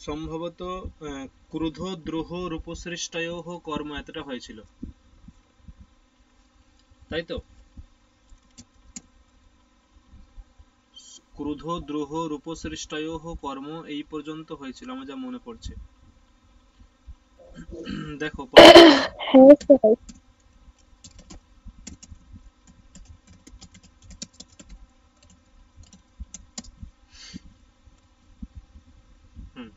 সম্ভবত ক্রুধ দ্রোহ রূপসৃষ্টয়োঃ কর্ম এতটা হয়েছিল, তাই তো? ক্রুধ দ্রোহ রূপসৃষ্টয়োঃ কর্ম এই পর্যন্ত হয়েছিল আমার যা মনে পড়ছে। দেখো হ্যাঁ স্যার। হুম,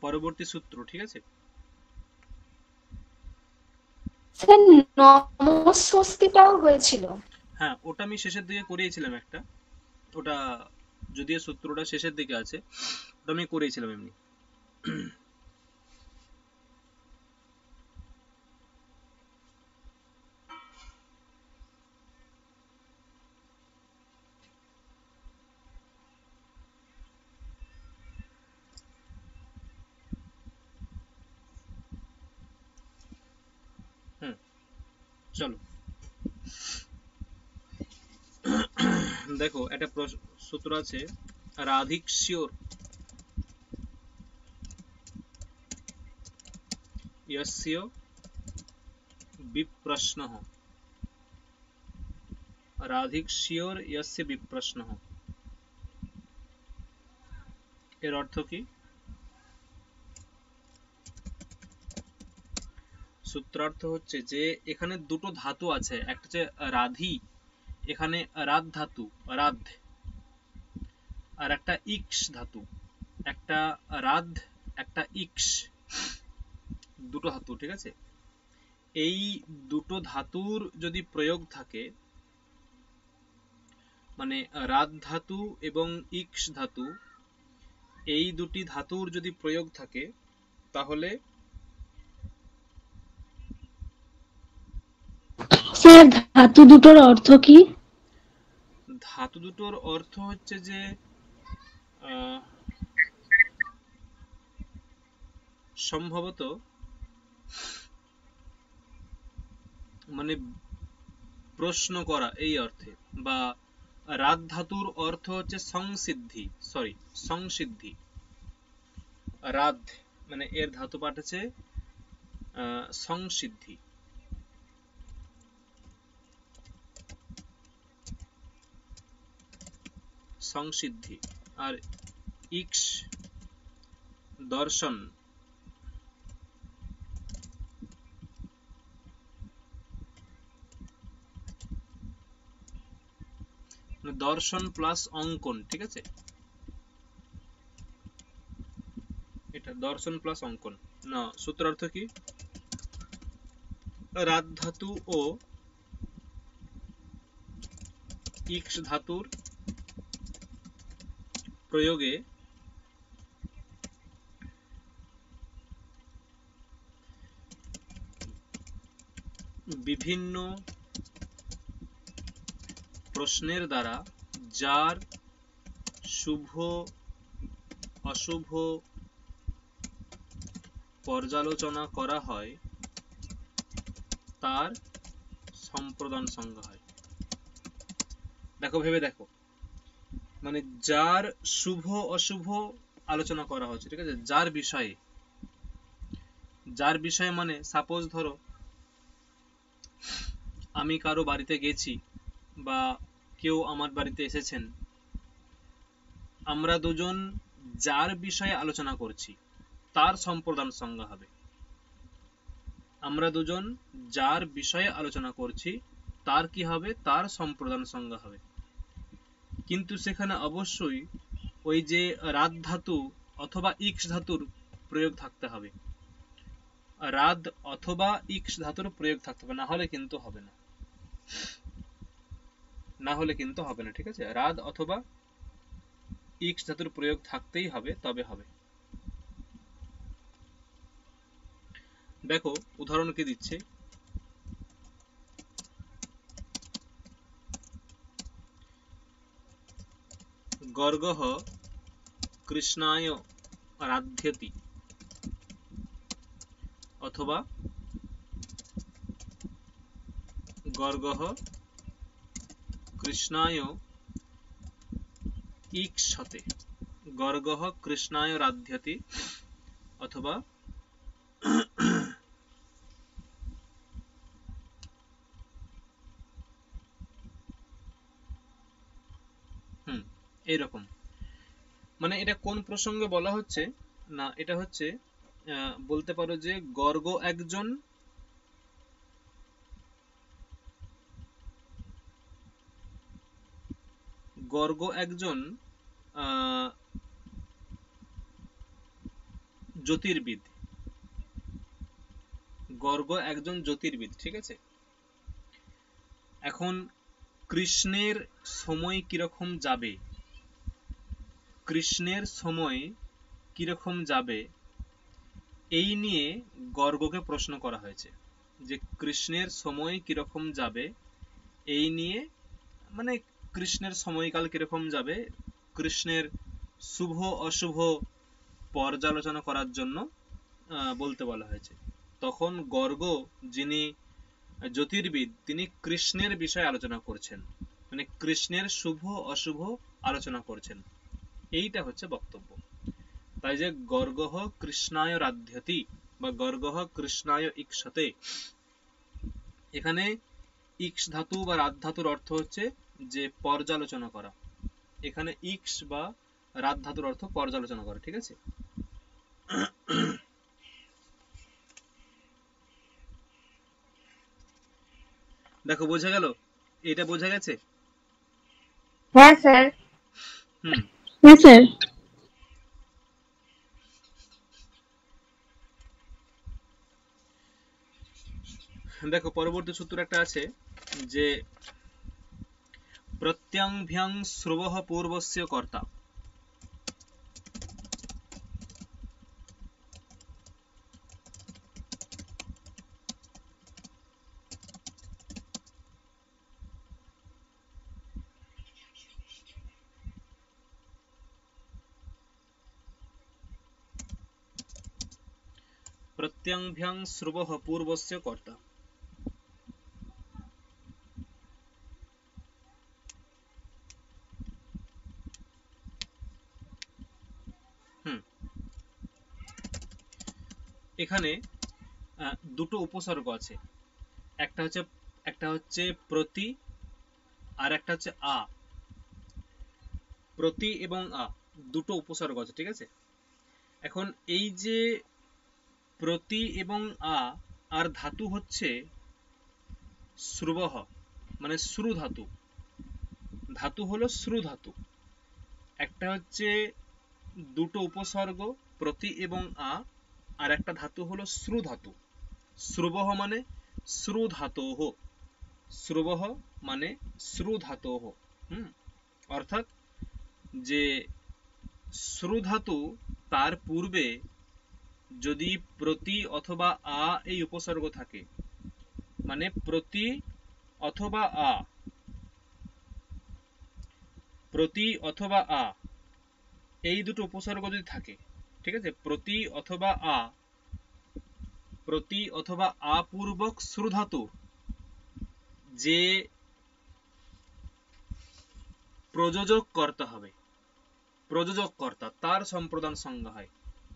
পরবর্তী সূত্র, ঠিক আছে? স্যার নমস্বস্তিটাও হয়েছিল। হ্যাঁ, ওটা আমি শেষের দিকে করিয়েছিলাম একটা, ওটা যদিও সূত্রটা শেষের দিকে আছে, ওটা আমি করিয়েছিলাম এমনি। হুম, চলো দেখো একটা সূত্র আছে, রাধিক্ষ্যোর यस्य विप्रश्नः, রাধিক্ষ্যোর यस्य विप्रश्नः, এর অর্থ কি? সূত্রার্থ হচ্ছে যে এখানে দুটো ধাতু আছে, একটা হচ্ছে রাধি, এখানে রাধ ধাতু, রাধ, আর একটা ইক্স ধাতু, একটা রাধ, একটা ইক্স, দুটো ধাতু, ঠিক আছে? এই দুটো ধাতুর যদি প্রয়োগ থাকে, মানে রাধ ধাতু এবং ইক্স ধাতু, এই দুটি ধাতুর যদি প্রয়োগ থাকে, তাহলে স্যার ধাতু দুটোর অর্থ কি? ধাতু দুটোর অর্থ হচ্ছে যে সম্ভবত মানে প্রশ্ন করা এই অর্থে, বা রাধ ধাতুর অর্থ হচ্ছে সংসিদ্ধি, সরি সংসিদ্ধি। রাধ মানে এর ধাতু পাঠ আছে সংসিদ্ধি, সংসিদ্ধি। আর ইক্স দর্শন, দর্শন প্লাস অঙ্কন, ঠিক আছে? এটা দর্শন প্লাস অঙ্কন। না, সূত্রার্থ কি? রাধ ধাতু ও ইক্স ধাতুর প্রয়োগে বিভিন্ন প্রশ্নের দ্বারা যার শুভ অশুভ পর্যালোচনা করা হয় তার সম্প্রদান সংজ্ঞা হয়। দেখো, ভেবে দেখো, মানে যার শুভ অশুভ আলোচনা করা হচ্ছে, ঠিক আছে? যার বিষয়ে, যার বিষয়ে মানে সাপোজ ধরো আমি কারো বাড়িতে গেছি বা কেউ আমার বাড়িতে এসেছেন, আমরা দুজন যার বিষয়ে আলোচনা করছি তার সম্প্রদান সংজ্ঞা হবে। আমরা দুজন যার বিষয়ে আলোচনা করছি তার কি হবে? তার সম্প্রদান সংজ্ঞা হবে। কিন্তু সেখানে অবশ্যই ওই যে রাধ ধাতু অথবা ইক্স ধাতুর প্রয়োগ থাকতে হবে, রাধ অথবা ইক্স ধাতুর প্রয়োগ থাকতে হবে, না হলে কিন্তু হবে না, না হলে কিন্তু হবে না, ঠিক আছে? রাধ অথবা ইক্স ধাতুর প্রয়োগ থাকতেই হবে, তবে হবে। দেখো উদাহরণ কি দিচ্ছে, গর্গः কৃষ্ণায় রাধ্যতি অথবা গর্গः কৃষ্ণায় ঈক্ষতে। গর্গः কৃষ্ণায় রাধ্যতি অথবা এইরকম। মানে এটা কোন প্রসঙ্গে বলা হচ্ছে না, এটা হচ্ছে বলতে পারো যে গর্গ একজন জ্যোতির্বিদ। গর্গ একজন জ্যোতির্বিদ, ঠিক আছে। এখন কৃষ্ণের সময় কিরকম যাবে, কৃষ্ণের সময় কিরকম যাবে এই নিয়ে গর্গকে প্রশ্ন করা হয়েছে, যে কৃষ্ণের সময় কিরকম যাবে এই নিয়ে, মানে কৃষ্ণের সময়কাল কিরকম যাবে, কৃষ্ণের শুভ অশুভ পর্যালোচনা করার জন্য বলতে বলা হয়েছে। তখন গর্গ যিনি জ্যোতির্বিদ তিনি কৃষ্ণের বিষয়ে আলোচনা করছেন, মানে কৃষ্ণের শুভ অশুভ আলোচনা করছেন, এইটা হচ্ছে বক্তব্য। তাই যে গর্গঃ কৃষ্ণায় রাধ্যতি বা গর্গঃ কৃষ্ণায় ঈক্ষতে, এখানে ঈক্ষ ধাতু বা রাধ ধাতুর অর্থ হচ্ছে যে পর্যালোচনা করা। এখানে ঈক্ষ বা রাধ ধাতুর অর্থ পর্যালোচনা করা, ঠিক আছে। দেখো বোঝা গেল, এটা বোঝা গেছে? হ্যাঁ স্যার। হুম হ্যাঁ স্যার। দেখো পরবর্তী সূত্র একটা আছে যে প্রত্যংভ্যাং শ্রবঃ পূর্বস্য কর্তা। প্রত্যংভ্যাং শ্রবঃ পূর্বস্য কর্তা। এখানে দুটো উপসর্গ আছে, একটা হচ্ছে প্রতি আর একটা হচ্ছে আ। প্রতি এবং আ দুটো উপসর্গ আছে, ঠিক আছে। এখন এই যে প্রতি এবং আ আর ধাতু হচ্ছে শ্রুবহ, মানে শ্রু ধাতু। ধাতু হলো শ্রু ধাতু। একটা হচ্ছে দুটো উপসর্গ প্রতি এবং আ, আর একটা ধাতু হলো শ্রু ধাতু। শ্রুবহ মানে শ্রু ধাতোহ, শ্রুবহ মানে শ্রু ধাতোহ। অর্থাৎ যে শ্রু ধাতু তার পূর্বে যদি প্রতি অথবা আ এই উপসর্গ থাকে, মানে প্রতি অথবা আ, প্রতি অথবা আ এই দুটো উপসর্গ যদি থাকে, ঠিক আছে, প্রতি অথবা আ পূর্বক শ্রু ধাতু যে প্রযোজক কর্তা হবে, প্রযোজক কর্তা তার সম্প্রদান সংজ্ঞা হয়।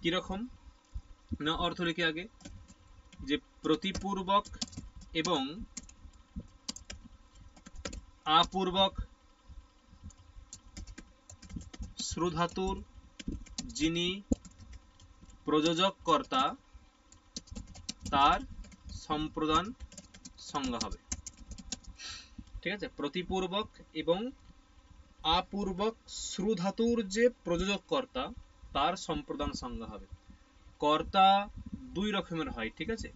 কিরকম না, অর্থ লিখে আগে, যে প্রতিপূর্বক এবং আপূর্বক শ্রু ধাতুর যিনি প্রযোজক কর্তা তার সম্প্রদান সংজ্ঞা হবে, ঠিক আছে। প্রতিপূর্বক এবং আপূর্বক শ্রু ধাতুর যে প্রযোজক কর্তা তার সম্প্রদান সংজ্ঞা হবে। কর্তা দুই রকমের হয়, ঠিক আছে।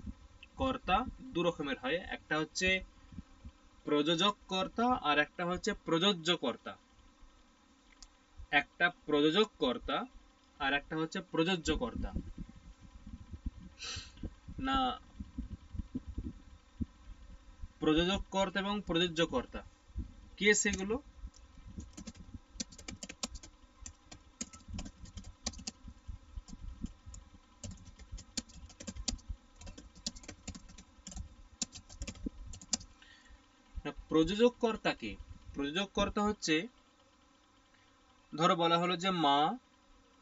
কর্তা দু রকমের হয়, একটা হচ্ছে প্রযোজক কর্তা আর একটা হচ্ছে প্রযোজ্য কর্তা। একটা প্রযোজক কর্তা আর একটা হচ্ছে প্রযোজ্য কর্তা। না, প্রযোজক কর্তা এবং প্রযোজ্য কর্তা কে সেগুলো? প্রযোজক কর্তা কে? প্রযোজক কর্তা হচ্ছে, ধরো বলা হলো যে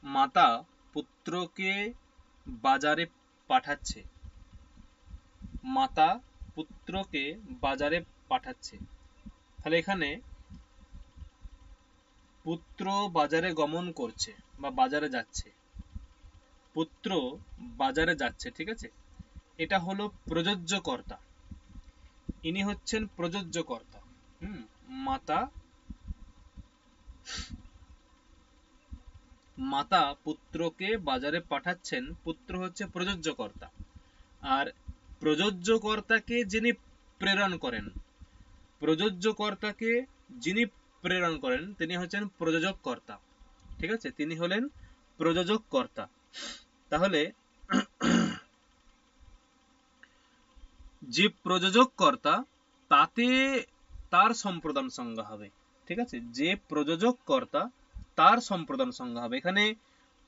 মাতা পুত্রকে বাজারে পাঠাচ্ছে, মাতা পুত্রকে বাজারে পাঠাচ্ছে। তাহলে এখানে পুত্র বাজারে গমন করছে বা বাজারে যাচ্ছে, পুত্র বাজারে যাচ্ছে, ঠিক আছে? এটা হলো প্রযোজ্য কর্তা, ইনি হচ্ছেন প্রযোজ্য কর্তা। মাতা পুত্রকে বাজারে পাঠাচ্ছেন, পুত্র হচ্ছে প্রযোজ্য কর্তা। আর প্রযোজ্য কর্তাকে যিনি প্রেরণ করেন, প্রযোজ্য কর্তাকে যিনি প্রেরণ করেন তিনি হচ্ছেন প্রযোজক কর্তা, ঠিক আছে? তিনি হলেন প্রযোজক কর্তা। তাহলে যে প্রযোজক কর্তা তাতে তার সম্প্রদান সংজ্ঞা হবে, ঠিক আছে? যে প্রযোজক কর্তা তার সম্প্রদান সংজ্ঞা হবে। এখানে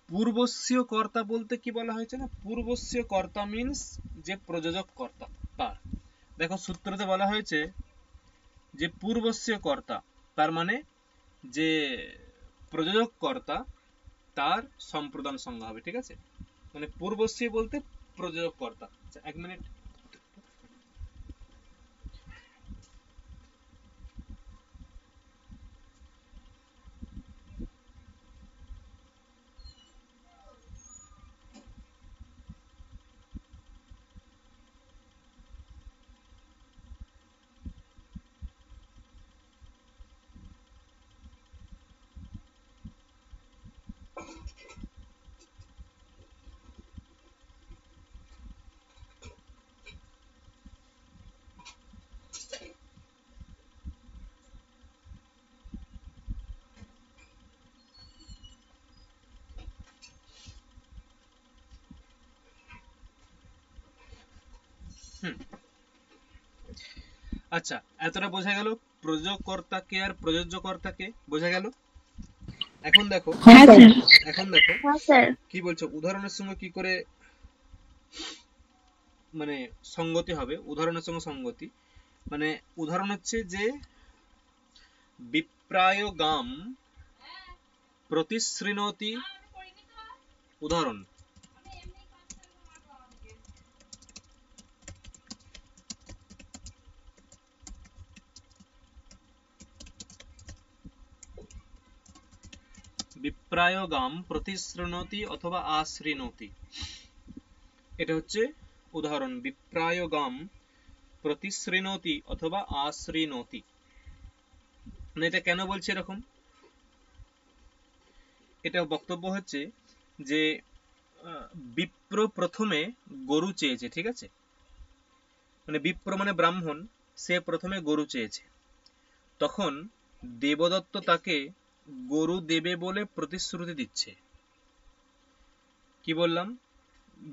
পূর্বস্বীয় কর্তা বলতে কি বলা হয়েছে না, পূর্বস্বীয় কর্তা মিন্স যে প্রযোজক কর্তা তার। দেখো সূত্রতে বলা হয়েছে যে পূর্বস্বীয় কর্তা, তার মানে যে প্রযোজক কর্তা তার সম্প্রদান সংজ্ঞা হবে, ঠিক আছে? মানে পূর্বস্বীয় বলতে প্রযোজক কর্তা। আচ্ছা, 1 মিনিট। আচ্ছা, এতটা বোঝা গেল প্রযোজক কর্তাকে আর প্রযোজ্য কর্তাকে, বোঝা গেল? এখন দেখো হ্যাঁ স্যার। হ্যাঁ স্যার। কি বলছো, উদাহরণের সঙ্গে কি করে মানে সঙ্গতি হবে, উদাহরণের সঙ্গে সঙ্গতি মানে উদাহরণ হচ্ছে যে বিপ্রায় গাম প্রতিশৃণোতি, উদাহরণ বিপ্রায় গাম প্রতিশৃণোতি অথবা আশৃণোতি, এটা হচ্ছে উদাহরণ। বিপ্রায় গাম প্রতিশৃণোতি অথবা আশৃণোতি, মানে এটা কেন বলছে এরকম? এটা বক্তব্য হচ্ছে যে বিপ্র প্রথমে গরু চেয়েছে, ঠিক আছে? মানে বিপ্র মানে ব্রাহ্মণ, সে প্রথমে গরু চেয়েছে, তখন দেবদত্ত তাকে গরু দেবে বলে প্রতিশ্রুতি দিচ্ছে। কি বললাম?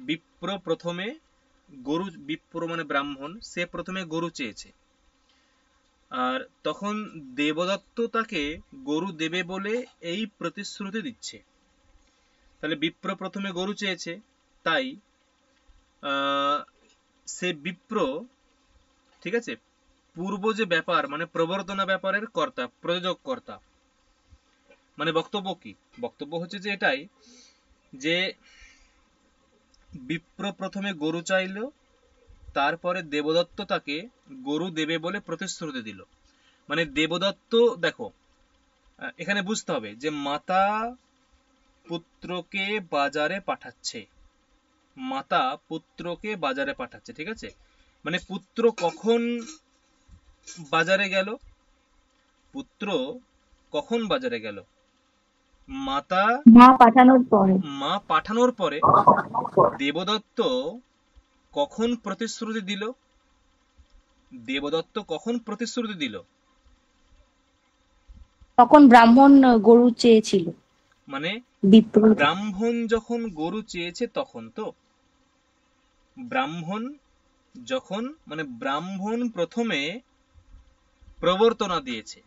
বিপ্র প্রথমে গরু, বিপ্র মানে ব্রাহ্মণ, সে প্রথমে গরু চেয়েছে, আর তখন দেবদত্ত তাকে গরু দেবে বলে এই প্রতিশ্রুতি দিচ্ছে। তাহলে বিপ্র প্রথমে গরু চেয়েছে, তাই সে বিপ্র, ঠিক আছে, পূর্ব যে ব্যাপার মানে প্রবর্তনা ব্যাপারের কর্তা, প্রযোজক কর্তা। মানে বক্তব্য কি? বক্তব্য হচ্ছে যে এটাই যে বিপ্র প্রথমে গরু চাইল, তারপরে দেবদত্ত তাকে গরু দেবে বলে প্রতিশ্রুতি দিল। মানে দেবদত্ত, দেখো এখানে বুঝতে হবে যে মাতা পুত্রকে বাজারে পাঠাচ্ছে, মাতা পুত্রকে বাজারে পাঠাচ্ছে, ঠিক আছে? মানে পুত্র কখন বাজারে গেল? পুত্র কখন বাজারে গেল? মা পাঠানোর পরে। দেবদত্ত কখন প্রতিশ্রুতি দিল? দেবদত্ত কখন প্রতিশ্রুতি দিল? তখন ব্রাহ্মণ গরু চেয়েছিল, মানে বিপ্র। ব্রাহ্মণ যখন গরু চেয়েছে তখন, তো ব্রাহ্মণ যখন, মানে ব্রাহ্মণ প্রথমে প্রবর্তনা দিয়েছে,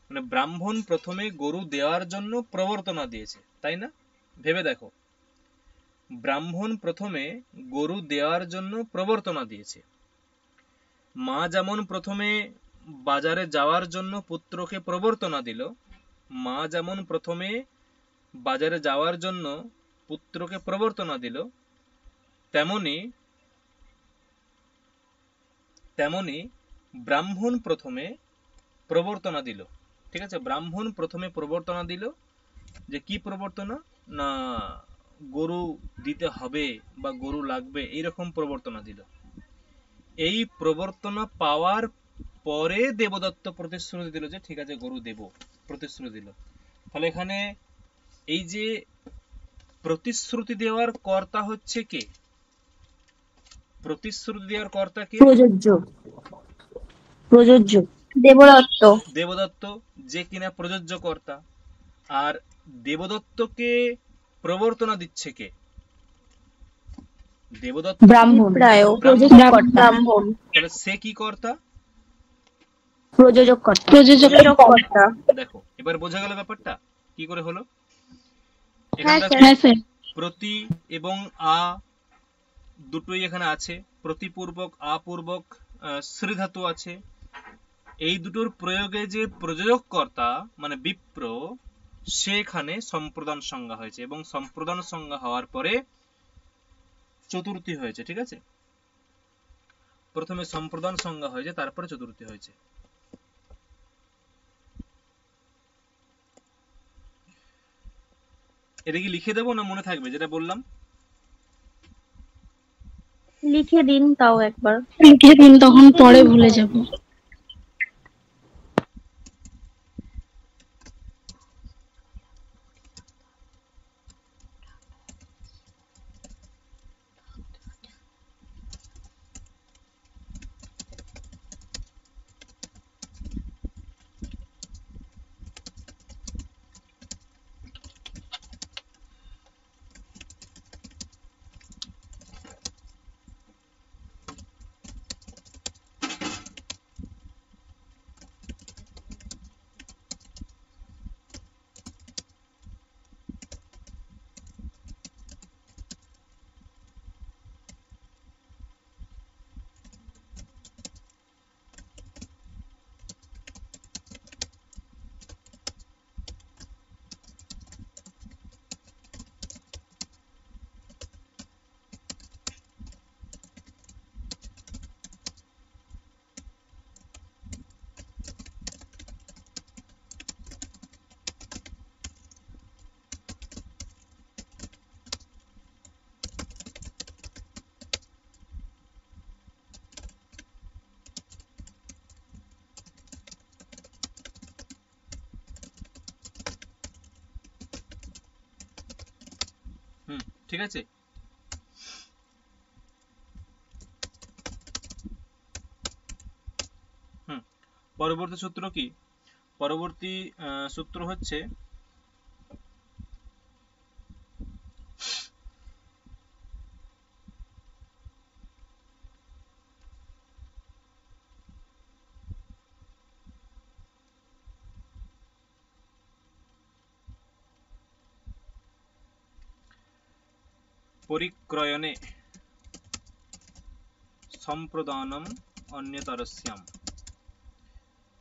মানে ব্রাহ্মণ প্রথমে গরু দেওয়ার জন্য প্রবর্তনা দিয়েছে, তাই না? ভেবে দেখো, ব্রাহ্মণ প্রথমে গরু দেওয়ার জন্য প্রবর্তনা দিয়েছে। মা যেমন প্রথমে বাজারে যাওয়ার জন্য পুত্রকে প্রবর্তনা দিল, মা যেমন প্রথমে বাজারে যাওয়ার জন্য পুত্রকে প্রবর্তনা দিল, তেমনি তেমনি ব্রাহ্মণ প্রথমে প্রবর্তনা দিল। ঠিক আছে, ব্রাহ্মণ প্রথমে প্রবর্তনা দিল, যে কি প্রবর্তনা না গরু দিতে হবে বা গরু লাগবে, এইরকম প্রবর্তনা দিল। এই প্রবর্তনা পাওয়ার পরে দেবদত্ত প্রতিশ্রুতি দিল যে ঠিক আছে গরু দেব, প্রতিশ্রুতি দিল। তাহলে এখানে এই যে প্রতিশ্রুতি দেওয়ার কর্তা হচ্ছে কে? প্রতিশ্রুতি দেওয়ার কর্তা কে? প্রযোজ্য প্রযোজ্য দেবদত্ত। দেবদত্ত, যে কিনা প্রযোজ্য কর্তা। আর দেবদত্তকে প্রবর্তনা দিচ্ছে কে? দেবদত্ত ব্রাহ্মণ প্রায় প্রযোজক কর্তা ব্রাহ্মণ, তাহলে সে কি কর্তা? প্রযোজক কর্তা প্রযোজক কর্তা। দেখো এবার বোঝা গেল ব্যাপারটা কি করে হলো। হ্যাঁ এখানে স্যার। হ্যাঁ স্যার প্রতি এবং আ দুটোই এখানে আছে, প্রতিপূর্বক আপূর্বক শ্রী ধাতু আছে। এই দুটোর প্রয়োগে যে প্রযোজক কর্তা মানে বিপ্র, সেখানে সম্প্রদান সংজ্ঞা হয়েছে এবং সম্প্রদান সংজ্ঞা হওয়ার পরে চতুর্থী হয়েছে। ঠিক আছে, প্রথমে সম্প্রদান সংজ্ঞা হয়েছে, তারপরে চতুর্থী হয়েছে। এটা কি লিখে দেবো না মনে থাকবে যেটা বললাম? লিখে দিন তাও একবার। লিখে দিন, তখন পরে ভুলে যাব। ঠিক আছে, পরবর্তী সূত্র কি? পরবর্তী সূত্র হচ্ছে পরিক্রয়ণে সম্প্রদানম অন্যতরস্যাম।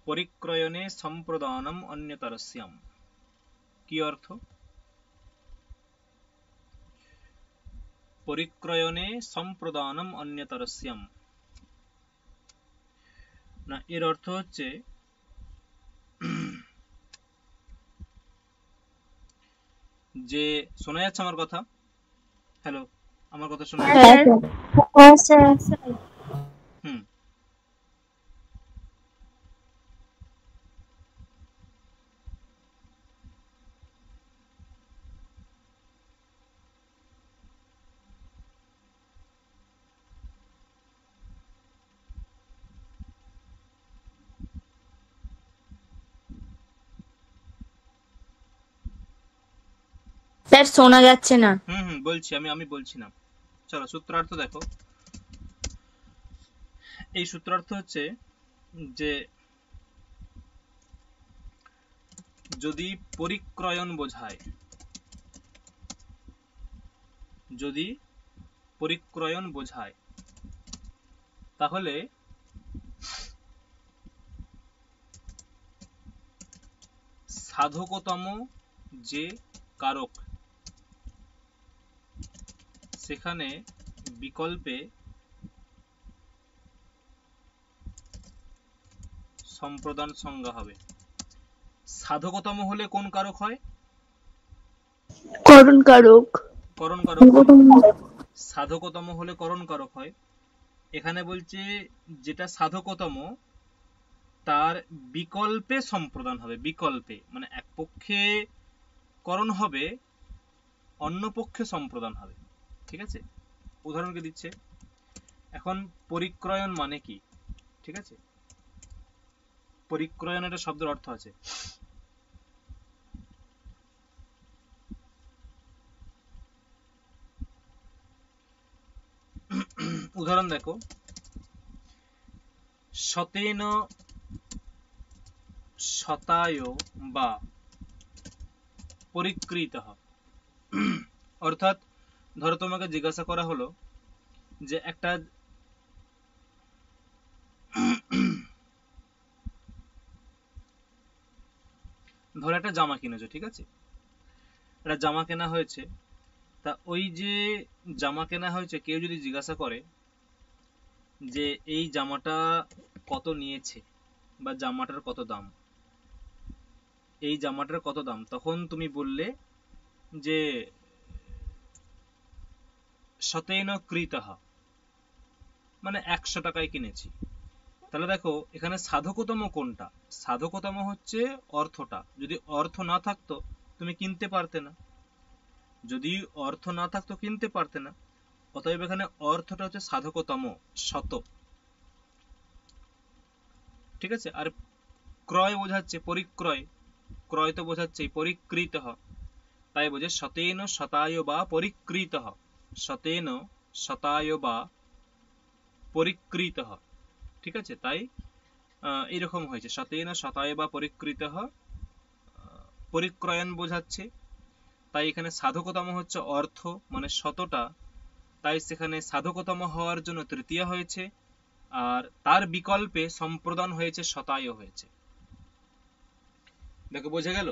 পরিক্রয়ণে সম্প্রদানম অন্যতরস্যাম কি অর্থ? পরিক্রয়ণে সম্প্রদানম অন্যতরস্যাম না, এর অর্থ হচ্ছে যে, শোনা যাচ্ছে আমার কথা? হ্যালো, আমার কথা শোনা যাচ্ছে? হ্যাঁ স্যার। হুম স্যার শোনা যাচ্ছে না। বলছি, আমি বলছি না। চলো সূত্রার্থ দেখো। এই সূত্রার্থ হচ্ছে যে যদি পরিক্রয়ণ বোঝায়, যদি পরিক্রয়ণ বোঝায় তাহলে সাধকতম যে কারক সেখানে বিকল্পে সম্প্রদান সংজ্ঞা হবে। সাধকতম হলে কোন কারক হয়? করণ কারক। করণ কারক হয়। সাধকতম হলে করণ কারক হয়। এখানে বলছে যেটা সাধকতম তার বিকল্পে সম্প্রদান হবে। বিকল্পে মানে এক পক্ষে করণ হবে, অন্য পক্ষে সম্প্রদান হবে। ঠিক আছে, উদাহরণকে দিচ্ছে। এখন পরিক্রয়ণ মানে কি? ঠিক আছে, পরিক্রয়ণ একটা শব্দের অর্থ আছে। উদাহরণ দেখো, শতেন শতায় বা পরিকৃতঃ। অর্থাৎ ধরো তোমাকে জিজ্ঞাসা করা হলো যে একটা ধরো একটা জামা কিনেছো, ঠিক আছে, একটা জামা কেনা হয়েছে। তা ওই যে জামা কেনা হয়েছে, কেউ যদি জিজ্ঞাসা করে যে এই জামাটা কত নিয়েছে বা জামাটার কত দাম, এই জামাটার কত দাম, তখন তুমি বললে যে শতেন ক্রীতঃ, মানে 100 টাকায় কিনেছি। তাহলে দেখো এখানে সাধকতম কোনটা? সাধকতম হচ্ছে অর্থটা। যদি অর্থ না থাকতো তুমি কিনতে পারতে না, যদি অর্থ না থাকতো কিনতে পারতে না। অতএব এখানে অর্থটা হচ্ছে সাধকতম, শত। ঠিক আছে, আর ক্রয় বোঝাচ্ছে পরিক্রয়, ক্রয় তো বোঝাচ্ছে পরিকৃতঃ, তাই বোঝে শতেন শতায় বা পরিকৃতঃ। শতেন শতায় বা পরিকৃতঃ। ঠিক আছে, তাই এইরকম হয়েছে, শতেন শতায় বা পরিকৃতঃ, পরিক্রয়ণ বোঝাচ্ছে। তাই এখানে সাধকতম হচ্ছে অর্থ মানে শতটা, তাই সেখানে সাধকতম হওয়ার জন্য তৃতীয়া হয়েছে, আর তার বিকল্পে সম্প্রদান হয়েছে, শতায় হয়েছে। দেখো বোঝা গেল,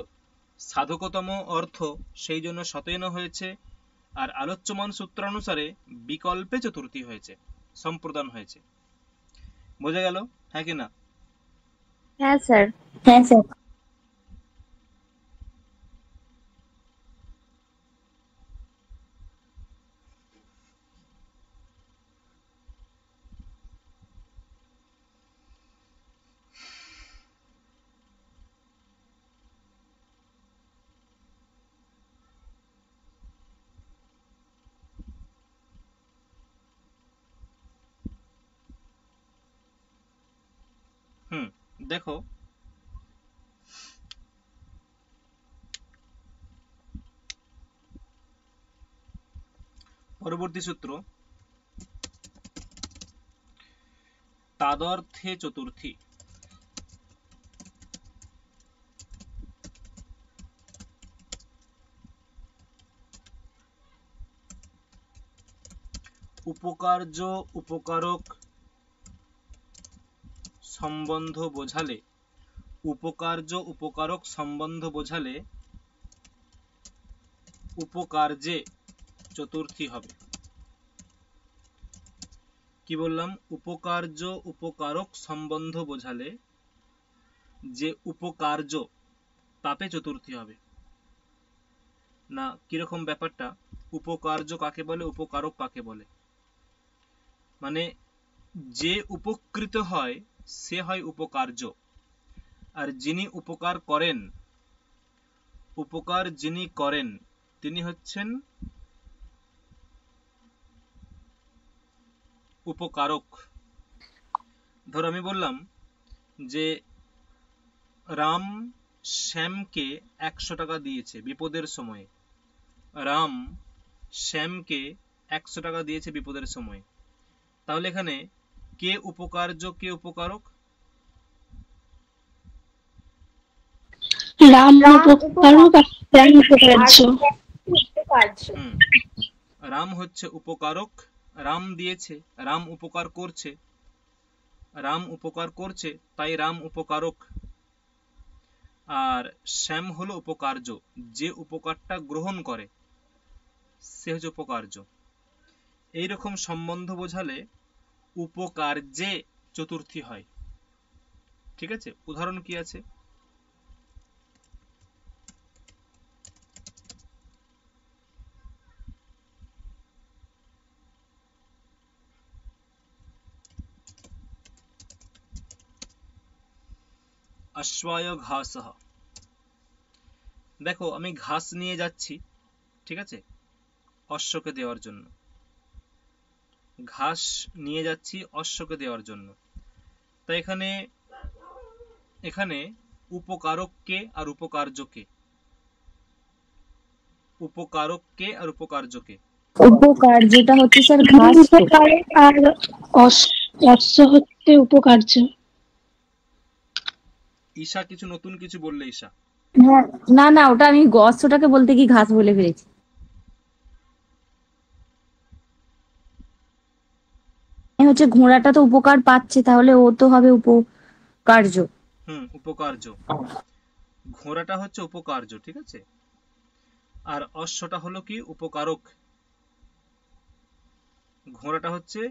সাধকতম অর্থ সেই জন্য শতেন হয়েছে, আর আলোচ্যমান সূত্রানুসারে বিকল্পে চতুর্থী হয়েছে, সম্প্রদান হয়েছে। বোঝা গেল, হ্যাঁ কি না? হ্যাঁ স্যার। হ্যাঁ স্যার। দেখো পরবর্তী সূত্র, তাদর্থে চতুর্থী। উপকার্য উপকারক সম্বন্ধ বোঝালে, উপকার্য উপকারক সম্বন্ধ বোঝালে উপকার্যে চতুর্থী হবে। কি বললাম? উপকার্য উপকারক সম্বন্ধ বোঝালে যে উপকার্য তাতে চতুর্থী হবে না। কিরকম ব্যাপারটা? উপকার্য কাকে বলে, উপকারক কাকে বলে? মানে যে উপকৃত হয় সে হয় উপকার্য, আর যিনি উপকার করেন, উপকার যিনি করেন তিনি হচ্ছেন উপকারক। ধরো আমি বললাম যে রাম শ্যামকে 100 টাকা দিয়েছে বিপদের সময়ে। রাম শ্যামকে 100 টাকা দিয়েছে বিপদের সময়। তাহলে এখানে কে উপকার্য কে উপকারক? রাম উপকারক আর শ্যাম উপকার্য। রাম হচ্ছে উপকারক, রাম দিয়েছে, রাম উপকার করছে, রাম উপকার করছে, তাই রাম উপকারক। আর শ্যাম হলো উপকার্য, যে উপকারটা গ্রহণ করে সে হচ্ছে উপকার্য। এইরকম সম্বন্ধ বোঝালে উপকার্যে চতুর্থী হয়। ঠিক আছে, উদাহরণ কি আছে? অশ্বায় ঘাসঃ। দেখো আমি ঘাস নিয়ে যাচ্ছি, ঠিক আছে, অশ্বকে দেওয়ার জন্য। ঘাস নিয়ে যাচ্ছি অশ্বকে দেওয়ার জন্য। তাই এখানে এখানে উপকারক কে আর উপকার্য কে? উপকারক কে আর উপকার্য কে? উপকার্যটা হচ্ছে স্যার ঘাস তো। উপকারক আর অশ্ব হচ্ছে উপকার্য। ঈশা কিছু নতুন কিছু বললে ঈশা? হ্যাঁ, না না, ওটা আমি অশ্বটাকে বলতে কি ঘাস বলে ফেলেছি। এ হচ্ছে ঘোড়াটা তো উপকার পাচ্ছে, তাহলে ও তো হবে উপকার্য। উপকার্য। ঘোড়াটা হচ্ছে উপকার্য, ঠিক আছে, আর অশ্বটা হলো কি উপকারক। ঘোড়াটা হচ্ছে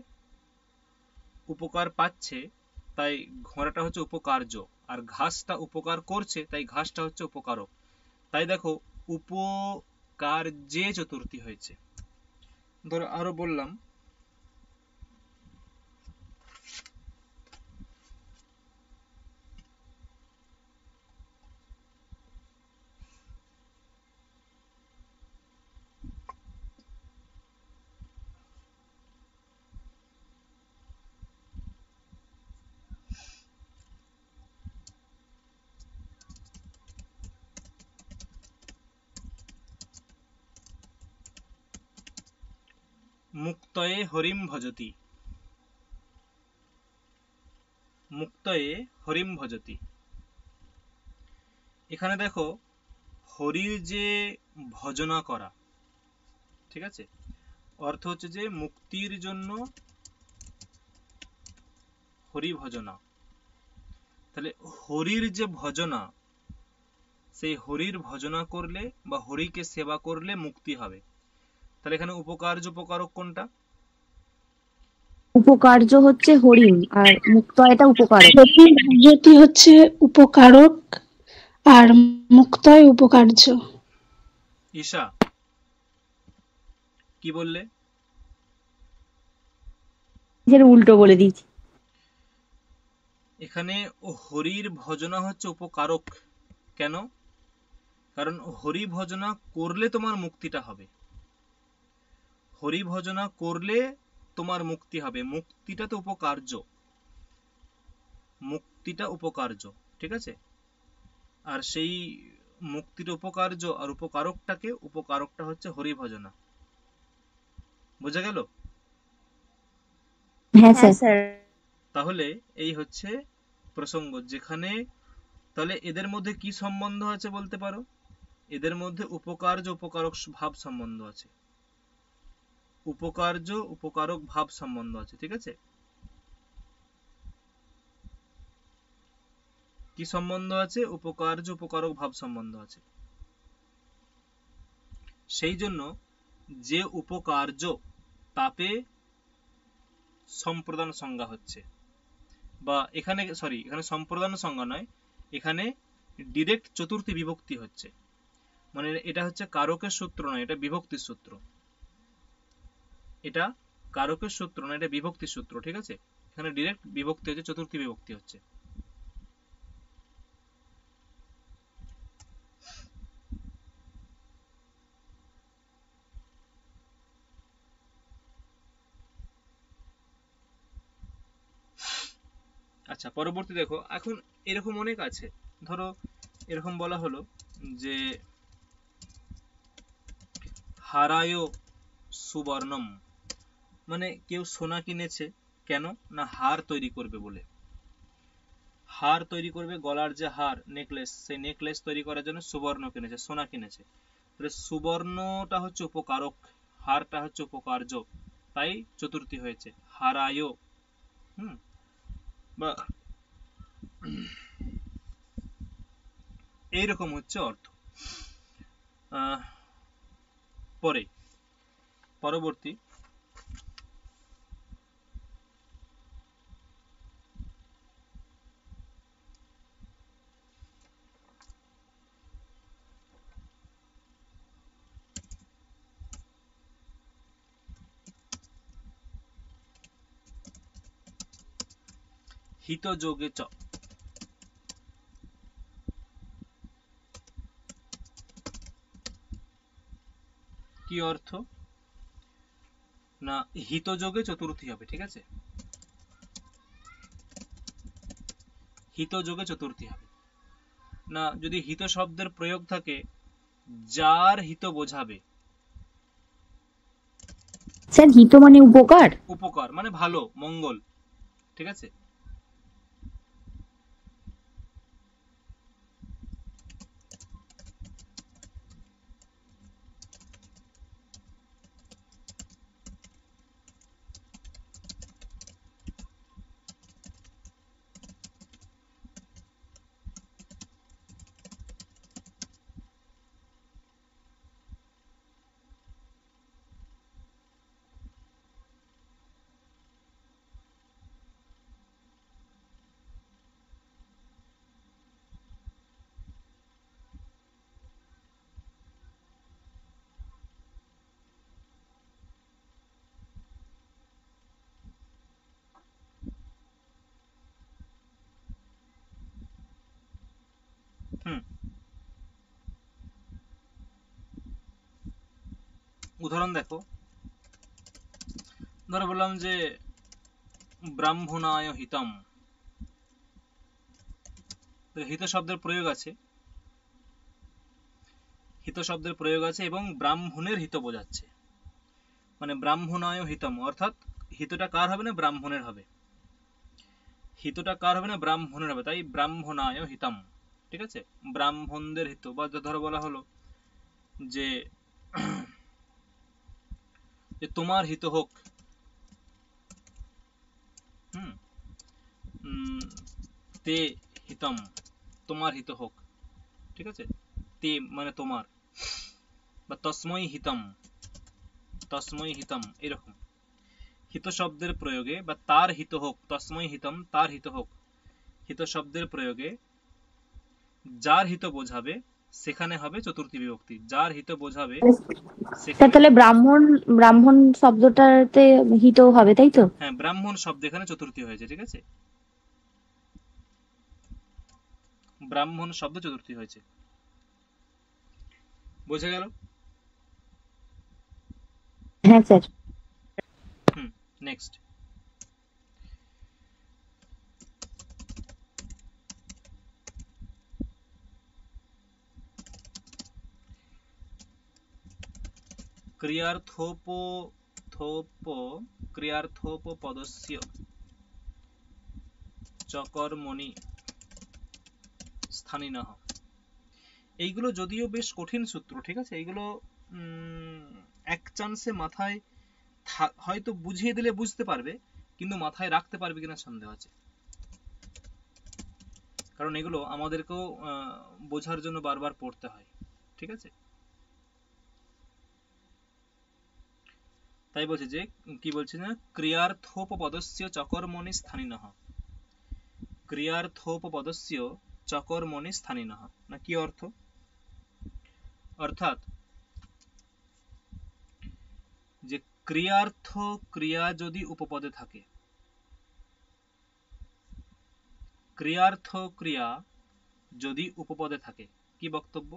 উপকার পাচ্ছে, তাই ঘোড়াটা হচ্ছে উপকার্য, আর ঘাসটা উপকার করছে, তাই ঘাসটা হচ্ছে উপকারক। তাই দেখো উপকার্যে চতুর্থী হয়েছে। ধরো আরো বললাম, মুক্তয়ে হরিম ভজতি। মুক্তয়ে হরিম ভজতি। এখানে দেখো হরির যে ভজনা করা, ঠিক আছে, অর্থ হচ্ছে যে মুক্তির জন্য হরি ভজনা। তাহলে হরির যে ভজনা, সেই হরির ভজনা করলে বা হরিকে সেবা করলে মুক্তি হবে। তাহলে এখানে উপকার্য উপকারক কোনটা? উপকার্য হচ্ছে হরিণ আর মুক্তয়টা উপকারক। ভজতি হচ্ছে উপকারক আর মুক্তয় উপকার্য। ঈশা কি বললে? এর উল্টো বলে দিয়েছি। এখানে হরির ভজনা হচ্ছে উপকারক। কেন? কারণ হরি ভজনা করলে তোমার মুক্তিটা হবে। হরি ভজনা করলে তোমার মুক্তি হবে। মুক্তিটা তো উপকার্য, মুক্তিটা উপকার্য, ঠিক আছে, আর সেই মুক্তির উপকার্য আর উপকারকটা হচ্ছে হরি ভজনা। বোঝা গেল? হ্যাঁ হ্যাঁ স্যার। স্যার। তাহলে এই হচ্ছে প্রসঙ্গ, যেখানে তাহলে এদের মধ্যে কি সম্বন্ধ আছে বলতে পারো? এদের মধ্যে উপকার্য উপকারক ভাব সম্বন্ধ আছে। উপকার্য উপকারক ভাব সম্বন্ধ আছে, ঠিক আছে। কি সম্বন্ধ আছে? উপকার্য উপকারক ভাব সম্বন্ধ আছে। সেই জন্য যে উপকার্য তাপে সম্প্রদান সংজ্ঞা হচ্ছে, বা এখানে এখানে সম্প্রদান সংজ্ঞা নয়, এখানে ডিরেক্ট চতুর্থী বিভক্তি হচ্ছে। মানে এটা হচ্ছে কারকের সূত্র নয়, এটা বিভক্তির সূত্র। এটা কারকের সূত্র না, এটা বিভক্তির সূত্র, ঠিক আছে। এখানে ডিরেক্ট বিভক্তি হচ্ছে, চতুর্থী বিভক্তি হচ্ছে। আচ্ছা, পরবর্তী দেখো। এখন এরকম অনেক আছে। ধরো এরকম বলা হলো যে হারায় সুবর্ণম, মানে কেউ সোনা কিনেছে, কেন না হার তৈরি করবে বলে। হার তৈরি করবে, গলার যে হার, নেকলেস, সেই নেকলেস তৈরি করার জন্য সুবর্ণ কিনেছে, সোনা কিনেছে। তাহলে সুবর্ণটা হচ্ছে উপকারক, হারটা হচ্ছে উপকার্য, তাই চতুর্থী হয়েছে হারায়। বা এইরকম হচ্ছে অর্থ। পরে পরবর্তী হিতযোগে চ। কি অর্থ না হিতযোগে চতুর্থী হবে, ঠিক আছে, হিতযোগে চতুর্থী হবে না। যদি হিত শব্দের প্রয়োগ থাকে যার হিত বোঝাবে, স্যার হিত মানে উপকার। উপকার মানে ভালো মঙ্গল, ঠিক আছে। উদাহরণ দেখো, ধরো বললাম যে ব্রাহ্মণায় হিতম, হিত শব্দের প্রয়োগ আছে, হিত শব্দের প্রয়োগ আছে এবং ব্রাহ্মণের হিত বোঝাচ্ছে, মানে ব্রাহ্মণায় হিতম, অর্থাৎ হিতটা কার হবে না, ব্রাহ্মণের হবে, হিতটা কার হবে না, ব্রাহ্মণের হবে, তাই ব্রাহ্মণায় হিতম, ঠিক আছে, ব্রাহ্মণদের হিত। বা ধরো বলা হলো যে তোমার হিত হোক, তে হিতম, তোমার হিত হোক, ঠিক আছে, তে মানে তোমার, বা তস্মৈ হিতম, তস্মৈ হিতম, এরকম হিত শব্দের প্রয়োগে, বা তার হিত হোক, তস্মৈ হিতম, তার হিত হোক, হিত শব্দের প্রয়োগে যার হিত বোঝাবে সেখানে হবে চতুর্থী বিভক্তি, যার হিত বোঝাবে স্যার সেখানে। তাহলে ব্রাহ্মণ, ব্রাহ্মণ শব্দটাতে হিত হবে, তাই তো? হ্যাঁ, ব্রাহ্মণ শব্দ এখানে চতুর্থী হয়েছে, ঠিক আছে, ব্রাহ্মণ শব্দ চতুর্থী হয়েছে, বোঝা গেল? হ্যাঁ স্যার। নেক্সট, ক্রিয়ার্থোপপদস্য চ কর্মণি স্থানিনঃ। এইগুলো যদিও বেশ কঠিন সূত্র, ঠিক আছে, এইগুলো এক চান্সে মাথায় হয়তো বুঝিয়ে দিলে বুঝতে পারবে, কিন্তু মাথায় রাখতে পারবে কিনা সন্দেহ আছে, কারণ এগুলো আমাদেরকেও বোঝার জন্য বারবার পড়তে হয়, ঠিক আছে। তাই বলছে যে কি বলছে না, ক্রিয়ার্থোপপদস্য চকর্মণি স্থানিনঃ, ক্রিয়ার্থোপপদস্য চকর্মণি স্থানিনঃ, না কি অর্থ, অর্থাৎ যে ক্রিয়ার্থ ক্রিয়া যদি উপপদে থাকে, ক্রিয়ার্থ ক্রিয়া যদি উপপদে থাকে, কি বক্তব্য,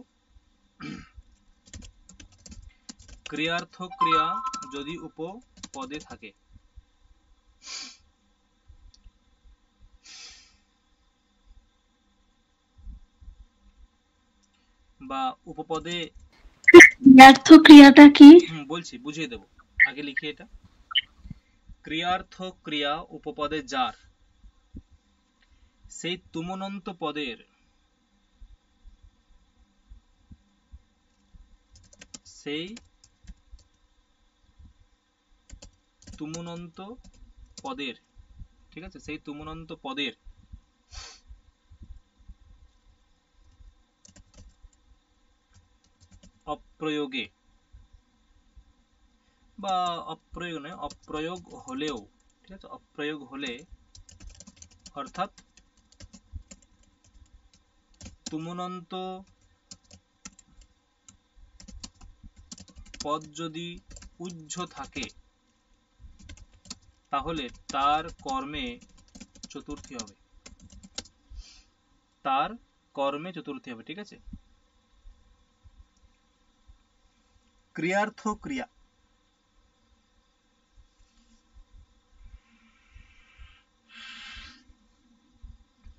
ক্রিয়ার্থ ক্রিয়া যদি উপপদে থাকে বা উপপদে, ক্রিয়ার্থ ক্রিয়াটা কি? বলছি বুঝিয়ে দেব, আগে লিখি এটা। ক্রিয়ার্থ ক্রিয়া উপপদে যার, সেই তুমনন্ত পদের, সেই তুমনন্ত পদের, ঠিক আছে, সেই তুমনন্ত পদের অপ্রয়োগে বা অপ্রয়োগ নয়, অপ্রয়োগ হলেও, ঠিক আছে, অপ্রয়োগ হলে অর্থাৎ তুমনন্ত পদ যদি উহ্য থাকে তাহলে তার কর্মে চতুর্থী হবে, তার কর্মে চতুর্থী হবে, ঠিক আছে। ক্রিয়ার্থ ক্রিয়া,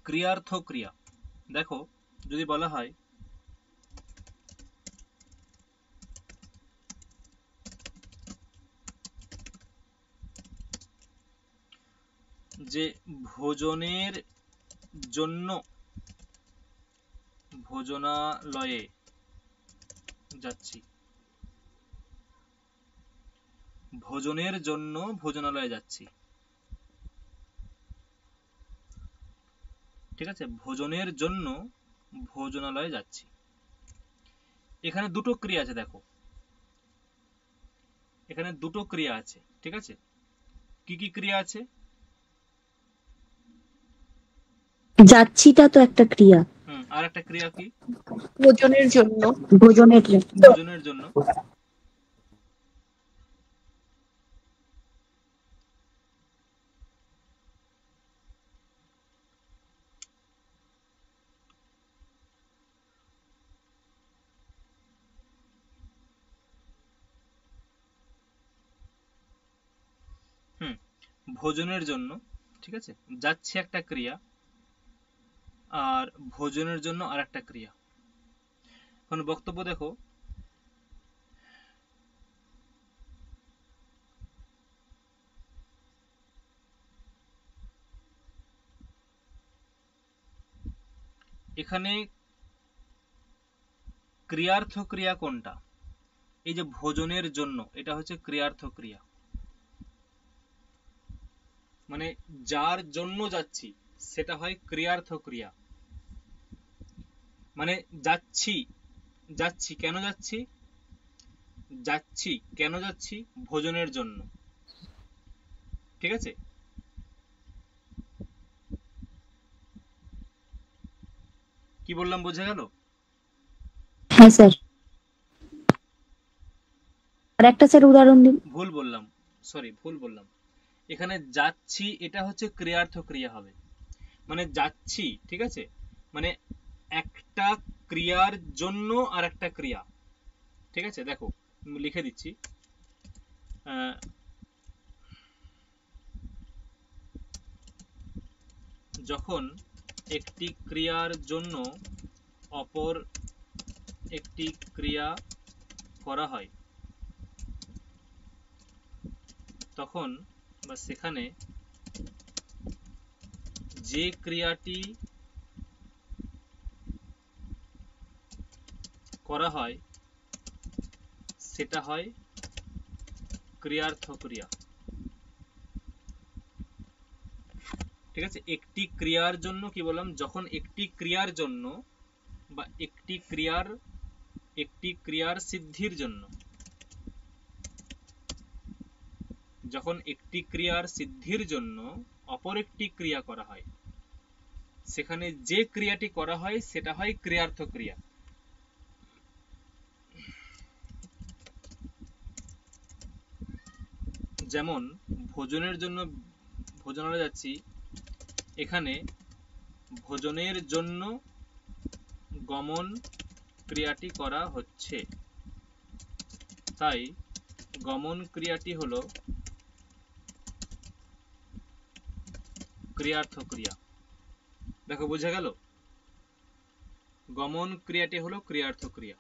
ক্রিয়ার্থ ক্রিয়া, দেখো যদি বলা হয় যে ভোজনের জন্য ভোজনালয়ে যাচ্ছি, ভোজনের জন্য ভোজনালয়ে যাচ্ছি, ঠিক আছে, ভোজনের জন্য ভোজনালয়ে যাচ্ছি। এখানে দুটো ক্রিয়া আছে, দেখো এখানে দুটো ক্রিয়া আছে, ঠিক আছে। কি কি ক্রিয়া আছে? যাচ্ছিটা তো একটা ক্রিয়া, আর একটা ক্রিয়া কি? ভোজনের জন্য। ভোজনের ভোজনের জন্য। ভোজনের জন্য, ঠিক আছে, যাচ্ছে একটা ক্রিয়া আর ভোজনের জন্য আর একটা ক্রিয়া। এখন বক্তব্য দেখো, এখানে ক্রিয়ার্থ ক্রিয়া কোনটা? এই যে ভোজনের জন্য, এটা হচ্ছে ক্রিয়ার্থ ক্রিয়া, মানে যার জন্য যাচ্ছি সেটা হয় ক্রিয়ার্থ ক্রিয়া। মানে যাচ্ছি, যাচ্ছি কেন যাচ্ছি? যাচ্ছি কেন যাচ্ছি? ভোজনের জন্য, ঠিক আছে। কি বললাম বোঝা গেল? হ্যাঁ স্যার, আর একটা স্যার উদাহরণ দিন। ভুল বললাম, সরি ভুল বললাম। এখানে যাচ্ছি এটা হচ্ছে ক্রিয়ার্থ ক্রিয়া হবে, মানে যাচ্ছি, ঠিক আছে, মানে একটা ক্রিয়ার জন্য আর একটা ক্রিয়া, ঠিক আছে। দেখো লিখে দিচ্ছি, যখন একটি ক্রিয়ার জন্য অপর একটি ক্রিয়া করা হয় তখন বা সেখানে যে ক্রিয়াটি করা হয় সেটা হয় ক্রিয়ার্থ ক্রিয়া, ঠিক আছে। একটি ক্রিয়ার জন্য কি বললাম? যখন একটি ক্রিয়ার জন্য বা একটি ক্রিয়ার সিদ্ধির জন্য, যখন একটি ক্রিয়ার সিদ্ধির জন্য অপর একটি ক্রিয়া করা হয় সেখানে যে ক্রিয়াটি করা হয় সেটা হয় ক্রিয়ার্থ ক্রিয়া। যেমন ভোজনের জন্য ভোজনালয়ে যাচ্ছি, এখানে ভোজনের জন্য গমন ক্রিয়াটি করা হচ্ছে, তাই গমন ক্রিয়াটি হলো ক্রিয়ার্থ ক্রিয়া। দেখো বোঝা গেল? গমন ক্রিয়াটি হলো ক্রিয়ার্থ ক্রিয়া।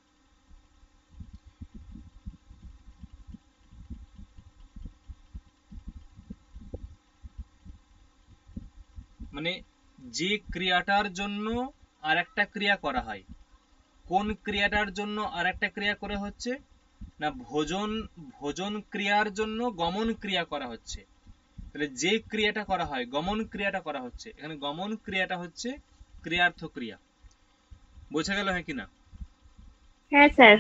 মানে যে ক্রিয়াটার জন্য আর একটা ক্রিয়া করা হয়, কোন ক্রিয়াটার জন্য আর একটা ক্রিয়া করা হচ্ছে না? ভোজন ক্রিয়ার জন্য গমন ক্রিয়া করা হচ্ছে, তাহলে যে ক্রিয়াটা করা হয় গমন ক্রিয়াটা করা হচ্ছে, এখানে গমন ক্রিয়াটা হচ্ছে ক্রিয়ার্থ ক্রিয়া। বোঝা গেল হ্যাঁ কিনা? হ্যাঁ স্যার।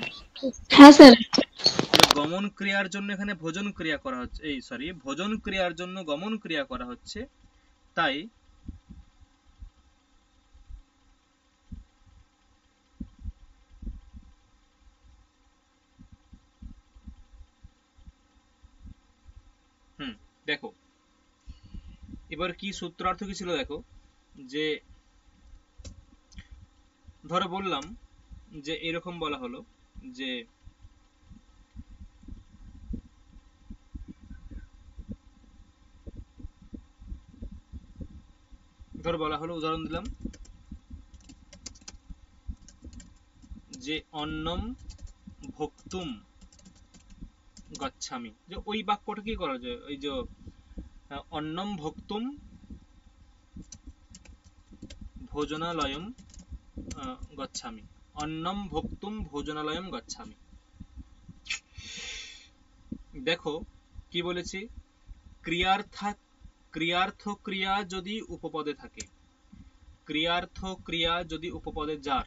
হ্যাঁ স্যার। তাহলে গমন ক্রিয়ার জন্য এখানে ভোজন ক্রিয়া করা হচ্ছে, ভোজন ক্রিয়ার জন্য গমন ক্রিয়া করা হচ্ছে, তাই দেখো এবার কি সূত্রার্থ কি ছিল দেখো, যে ধরো বললাম যে এরকম বলা হলো যে ধরো বলা হলো, উদাহরণ দিলাম যে অন্নম ভোক্তুম গচ্ছামি, যে ওই বাক্যটা কি করা যায়, ওই যে অন্নম ভোক্তুম ভোজনালয়ম গচ্ছামি, অন্নম ভোক্তুম ভোজনালয়ম গচ্ছামি। দেখো কি বলেছি, ক্রিয়ার্থ ক্রিয়া যদি উপপদে থাকে, ক্রিয়ার্থ ক্রিয়া যদি উপপদে যার,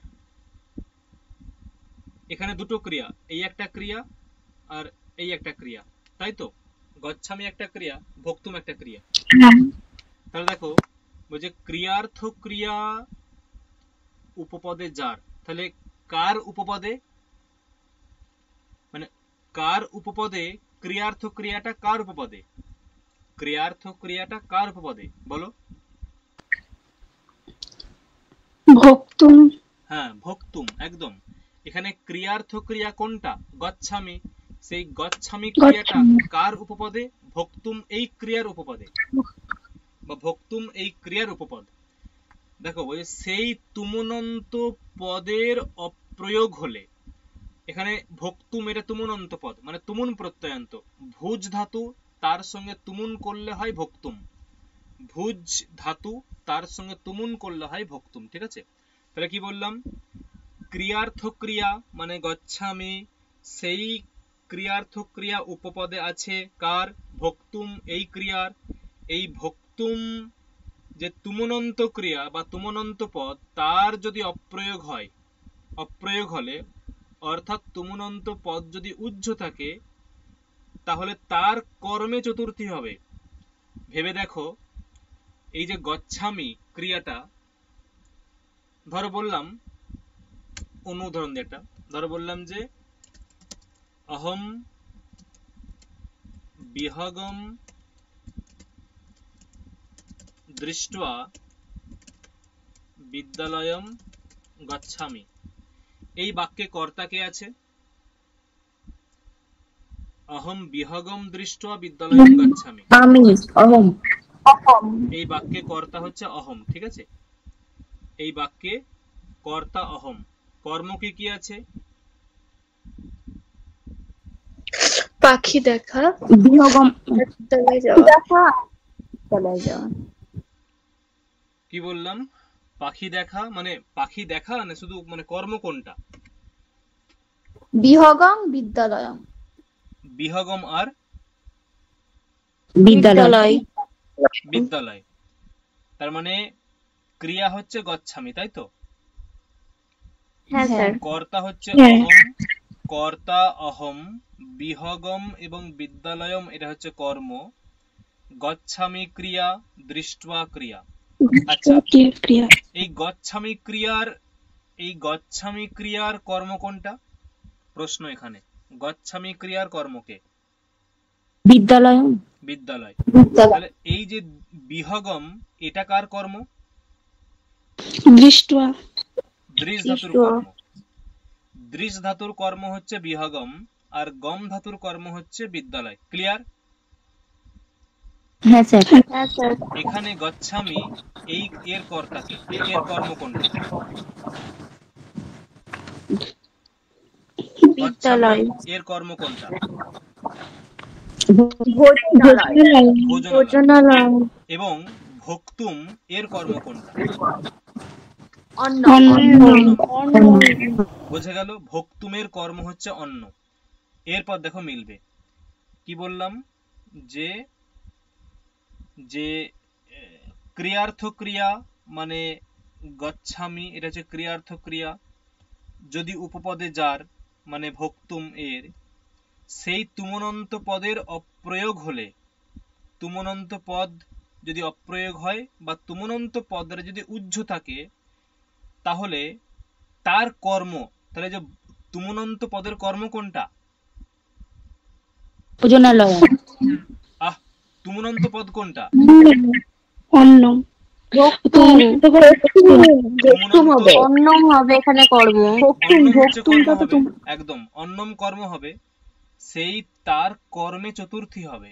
এখানে দুটো ক্রিয়া, এই একটা ক্রিয়া আর এই একটা ক্রিয়া, তাই তো, গচ্ছামি একটা ক্রিয়া, ভোক্তুম একটা ক্রিয়া। তাহলে দেখো বলছে ক্রিয়ার্থ ক্রিয়া উপপদে যার, তাহলে কার উপপদে, মানে কার উপপদে ক্রিয়ার্থ ক্রিয়াটা কার উপপদে, ক্রিয়ার্থ ক্রিয়াটা কার উপপদে বলো? ভোক্তুম। হ্যাঁ ভোক্তুম, একদম। এখানে ক্রিয়ার্থ ক্রিয়া কোনটা, গচ্ছামি, সেই গচ্ছামি ক্রিয়াটা কার উপপদে, ভোক্তুম এই ক্রিয়ার উপপদে, বা ভোক্তুম এই ক্রিয়ার উপপদ। দেখো ওই সেই তুমনন্ত পদের অপ্রয়োগ হলে, এখানে ভোক্তুম এটা তুমনন্ত পদ, মানে তুমুন প্রত্যয়ান্ত, ভুজ ধাতু তার সঙ্গে তুমুন করলে হয় ভোক্তুম, ভুজ ধাতু তার সঙ্গে তুমুন করলে হয় ভোক্তুম, ঠিক আছে। তাহলে কি বললাম, ক্রিয়ার্থ ক্রিয়া মানে গচ্ছামি, সেই ক্রিয়ার্থ ক্রিয়া উপপদে আছে কার, ভোক্তুম এই ক্রিয়ার, এই ভোক্তুম যে তুমনন্ত ক্রিয়া বা তুমনন্ত পদ, তার যদি অপ্রয়োগ হয়, অপ্রয়োগ হলে অর্থাৎ তুমনন্ত পদ যদি উজ্জ থাকে, তাহলে তার কর্মে চতুর্থী হবে। ভেবে দেখো এই যে গচ্ছামি ক্রিয়াটা, ধরো বললাম অন্য উদাহরণ দিয়ে একটা, ধরো বললাম যে অহম বিহগম দৃष्ट्वा বিদ্যালয়ম গচ্ছামি, এই বাক্যে কর্তা কে আছে, অহম বিহগম দৃष्ट्वा বিদ্যালয়ম গচ্ছামি, আমি অহম। এই বাক্যে কর্তা হচ্ছে অহম, ঠিক আছে। এই বাক্যে কর্তা অহম, কর্ম কি কি আছে, পাখি দেখা, বিহগম বিদ্যালয়ে যাওয়া। দেখা, চলে যাওয়া। কি বললাম, পাখি দেখা, মানে পাখি দেখা না শুধু, মানে কর্ম কোনটা, বিহগম বিদ্যালয়ম, বিহগম আর বিদ্যালয়। বিদ্যালয়, তার মানে ক্রিয়া হচ্ছে গচ্ছামি, তাই তো, হ্যাঁ স্যার। কর্তা হচ্ছে হ্যাঁ। অহম, কর্তা অহম, বিহগম এবং বিদ্যালয়ম এটা হচ্ছে কর্ম, গচ্ছামি ক্রিয়া, দৃष्ट्वा ক্রিয়া। আচ্ছা ক্রিয়া। এই গচ্ছামি ক্রিয়ার কর্ম কোনটা, প্রশ্ন এখানে, গচ্ছামি ক্রিয়ার কর্মকে, বিদ্যালয়ম, বিদ্যালয়। বিদ্যালয়। তাহলে এই যে বিহগম এটা কার কর্ম, দৃष्ट्वा। দৃশ ধাতুর কর্ম, দৃশ ধাতুর কর্ম হচ্ছে বিহগম, আর গম ধাতুর কর্ম হচ্ছে বিদ্যালয়। ক্লিয়ার? হ্যাঁ স্যার। হ্যাঁ স্যার। এখানে গচ্ছামি এই এর কর্তাকে, এর কর্ম কোনটা, বিদ্যালয়। গচ্ছামি এর কর্ম কোনটা, ভোজনালয়। ভোজনালয়। ভোজনালয়। এবং ভোক্তুম এর কর্ম কোনটা, অন্ন। অন্ন। বোঝা গেল, ভোক্তুমের কর্ম হচ্ছে অন্ন। এরপর দেখো মিলবে, কি বললাম যে যে ক্রিয়ার্থ ক্রিয়া মানে গচ্ছামি, এটা হচ্ছে ক্রিয়ার্থ ক্রিয়া, যদি উপপদে যার, মানে ভক্তুম এর সেই তুমনন্ত পদের অপ্রয়োগ হলে, তুমনন্ত পদ যদি অপ্রয়োগ হয় বা তুমনন্ত পদের যদি উজ্জ থাকে, তাহলে তার কর্ম, তাহলে যে তুমনন্ত পদের কর্ম কোনটা? ভোজনালয়। আহ, তুমনন্ত পদ কোনটা? অন্ন। ভক্তুম তুমনন্ত হবে, অন্ন হবে এখানে কর্ম। অন্নম হচ্ছে কর্ম হবে, একদম অন্নম কর্ম হবে, সেই তার কর্মে চতুর্থী হবে।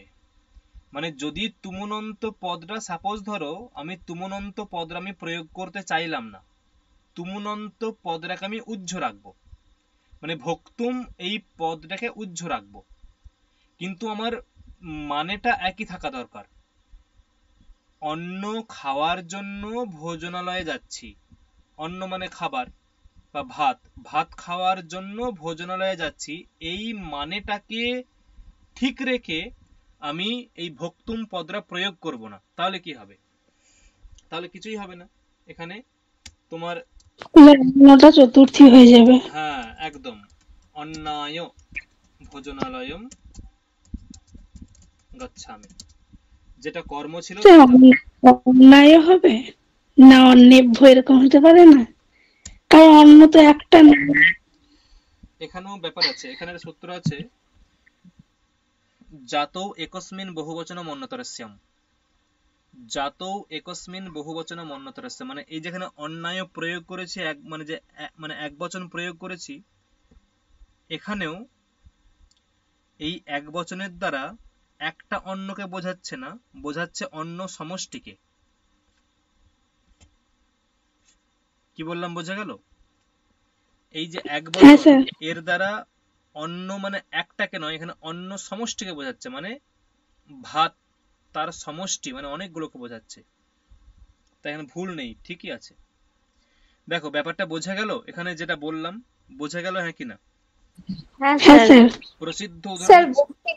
মানে যদি তুমনন্ত পদটা, সাপোজ ধরো আমি তুমনন্ত পদটা আমি প্রয়োগ করতে চাইলাম না, তুমনন্ত পদটাকে আমি উজ্জ রাখবো, মানে ভক্তুম এই পদটাকে উজ্জ রাখবো, কিন্তু আমার মানেটা একই থাকা দরকার। অন্ন খাওয়ার জন্য ভোজনালয়ে যাচ্ছি, অন্ন মানে খাবার বা ভাত, ভাত খাওয়ার জন্য ভোজনালয়ে যাচ্ছি, এই মানেটাকে ঠিক রেখে আমি এই ভক্তুম পদটা প্রয়োগ করব না, তাহলে কি হবে? তাহলে কিছুই হবে না। এখানে তোমার অন্নটা চতুর্থী হয়ে যাবে। হ্যাঁ একদম, অন্নায় ভোজনালয়ম গচ্ছামি, যেটা কর্ম ছিল অন্যায় হবে না অন্নেভ্য, এরকম হতে পারে না? কারণ অন্ন তো একটা না। এখানেও ব্যাপার আছে, এখানে একটা সূত্র আছে, জাতৌ একস্মিন বহুবচনম অন্যতরস্যাম, জাতৌ একস্মিন বহুবচনম অন্যতরস্যাম, মানে এই যেখানে অন্যায় প্রয়োগ করেছি, এক মানে যে মানে এক বচন প্রয়োগ করেছি, এখানেও এই এক বচনের দ্বারা একটা অন্নকে বোঝাচ্ছে না, বোঝাচ্ছে অন্য সমষ্টিকে। কি বললাম, বোঝা গেল? এই যে এক হ্যাঁ বচন, স্যার। এর দ্বারা অন্ন মানে একটাকে নয়, এখানে অন্য সমষ্টিকে বোঝাচ্ছে, মানে ভাত তার সমষ্টি, মানে অনেকগুলোকে বোঝাচ্ছে, তাই এখানে ভুল নেই, ঠিকই আছে। দেখো ব্যাপারটা বোঝা গেল, এখানে যেটা বললাম বোঝা গেল, হ্যাঁ কিনা? হ্যাঁ হ্যাঁ স্যার। স্যার। প্রসিদ্ধ উদাহরণ স্যার হচ্ছে,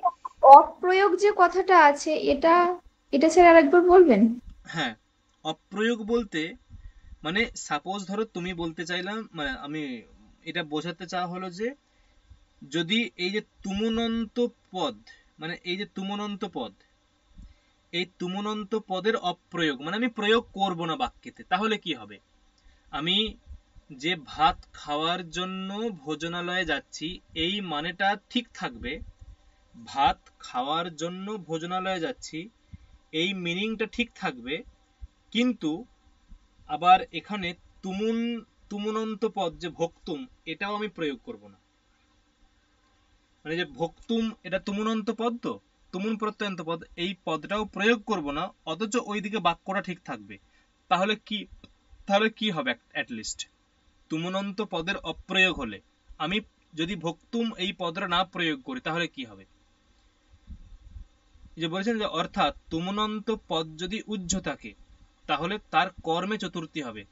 অপ্রয়োগ যে কথাটা আছে, এটা এটা স্যার আরেকবার বলবেন? হ্যাঁ অপ্রয়োগ বলতে মানে সাপোজ ধরো তুমি বলতে চাইলাম, মানে আমি এটা বোঝাতে চাওয়া হলো যে যদি এই যে তুমুনন্ত পদ, মানে এই যে তুমুনন্ত পদ, এই তুমুনন্ত পদের অপ্রয়োগ মানে আমি প্রয়োগ করব না বাক্যেতে, তাহলে কি হবে? আমি যে ভাত খাওয়ার জন্য ভোজনালয়ে যাচ্ছি, এই মানেটা ঠিক থাকবে, ভাত খাওয়ার জন্য ভোজনালয়ে যাচ্ছি এই মিনিংটা ঠিক থাকবে, কিন্তু আবার এখানে তুমুনন্ত পদ যে ভক্তুম, এটাও আমি প্রয়োগ করব না। মানে যে ভক্তুম এটা তুমুনন্ত পদ, তো তুমুন প্রত্যয়ন্ত পদ, এই পদটাও প্রয়োগ করব না, অথচ ওইদিকে বাক্যটা ঠিক থাকবে। তাহলে কি, তাহলে কি হবে? অ্যাট লিস্ট তুমুনন্ত পদের অপ্রয়োগ হলে, আমি যদি ভক্তুম এই পদটা না প্রয়োগ করি, তাহলে কি হবে? যে বলেছেন যে অর্থাৎ তুমুনন্ত পদ যদি উজ্জ থাকে, তাহলে তার কর্মে চতুর্থী হবে।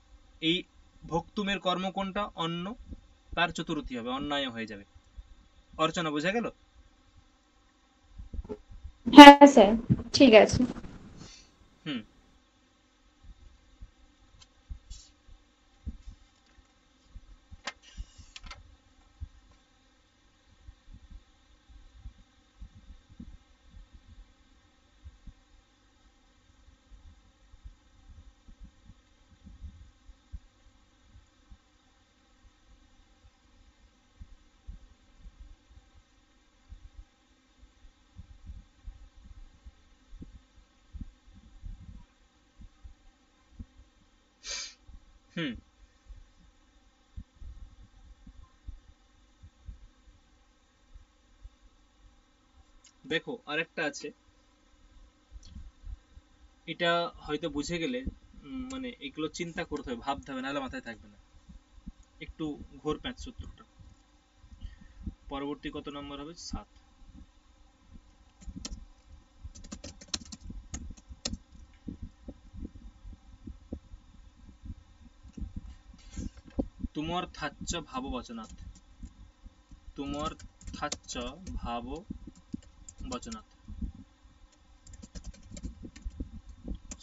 এই ভক্তুমের কর্ম কোনটা? অন্ন, তার চতুর্থী হবে, অন্যায় হয়ে যাবে। অর্চনা, বোঝা গেল? হ্যাঁ স্যার, ঠিক আছে। হুম। হুম। দেখো আরেকটা আছে, এটা হয়তো বুঝে গেলে মানে এগুলো চিন্তা করতে হবে, ভাবতে হবে, নাহলে মাথায় থাকবে না। একটু ঘোর প্যাঁচ সূত্রটা, পরবর্তী কত নম্বর হবে? 7। তুমর্থাচ্চ ভাববচনাৎ, তুমর্থাচ্চ ভাববচনাৎ,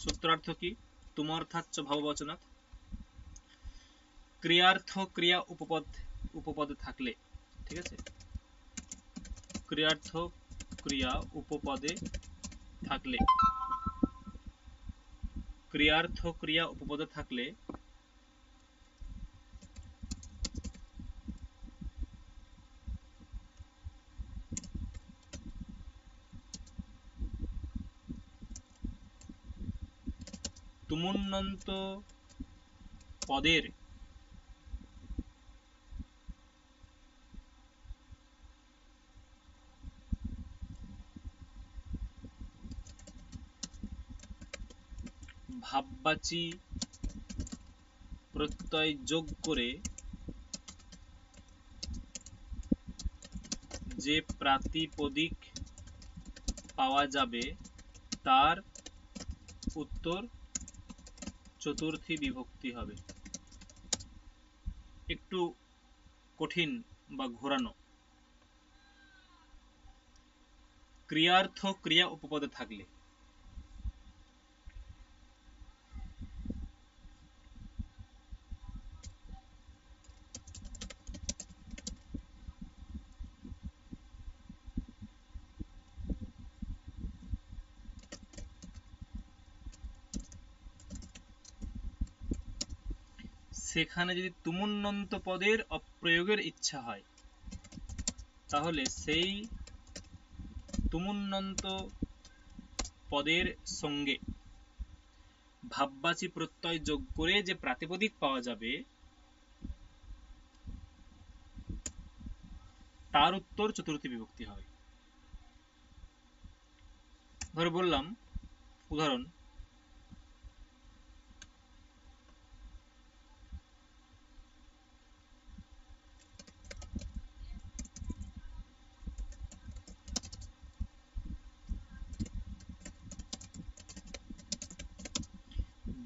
সূত্রার্থ কি? তুমর্থাচ্চ ভাববচনাৎ, ক্রিয়ার্থ ক্রিয়া উপপদ, উপপদে থাকলে ঠিক আছে। ক্রিয়ার্থ ক্রিয়া উপপদে থাকলে, ক্রিয়ার্থ ক্রিয়া উপপদে থাকলে তুমুন্নন্ত পদের ভাববাচী প্রত্যয় যোগ করে যে প্রাতিপদিক পাওয়া যাবে তার উত্তর চতুর্থী বিভক্তি হবে। একটু কঠিন বা ঘোরানো। ক্রিয়ার্থ ক্রিয়া উপপদে থাকলে, সেখানে যদি তুমুন্নন্ত পদের অপ্রয়োগের ইচ্ছা হয়, তাহলে সেই তুমুন্নন্ত পদের সঙ্গে ভাববাচী প্রত্যয় যোগ করে যে প্রাতিপদিক পাওয়া যাবে তার উত্তর চতুর্থী বিভক্তি হবে। ধরে বললাম উদাহরণ,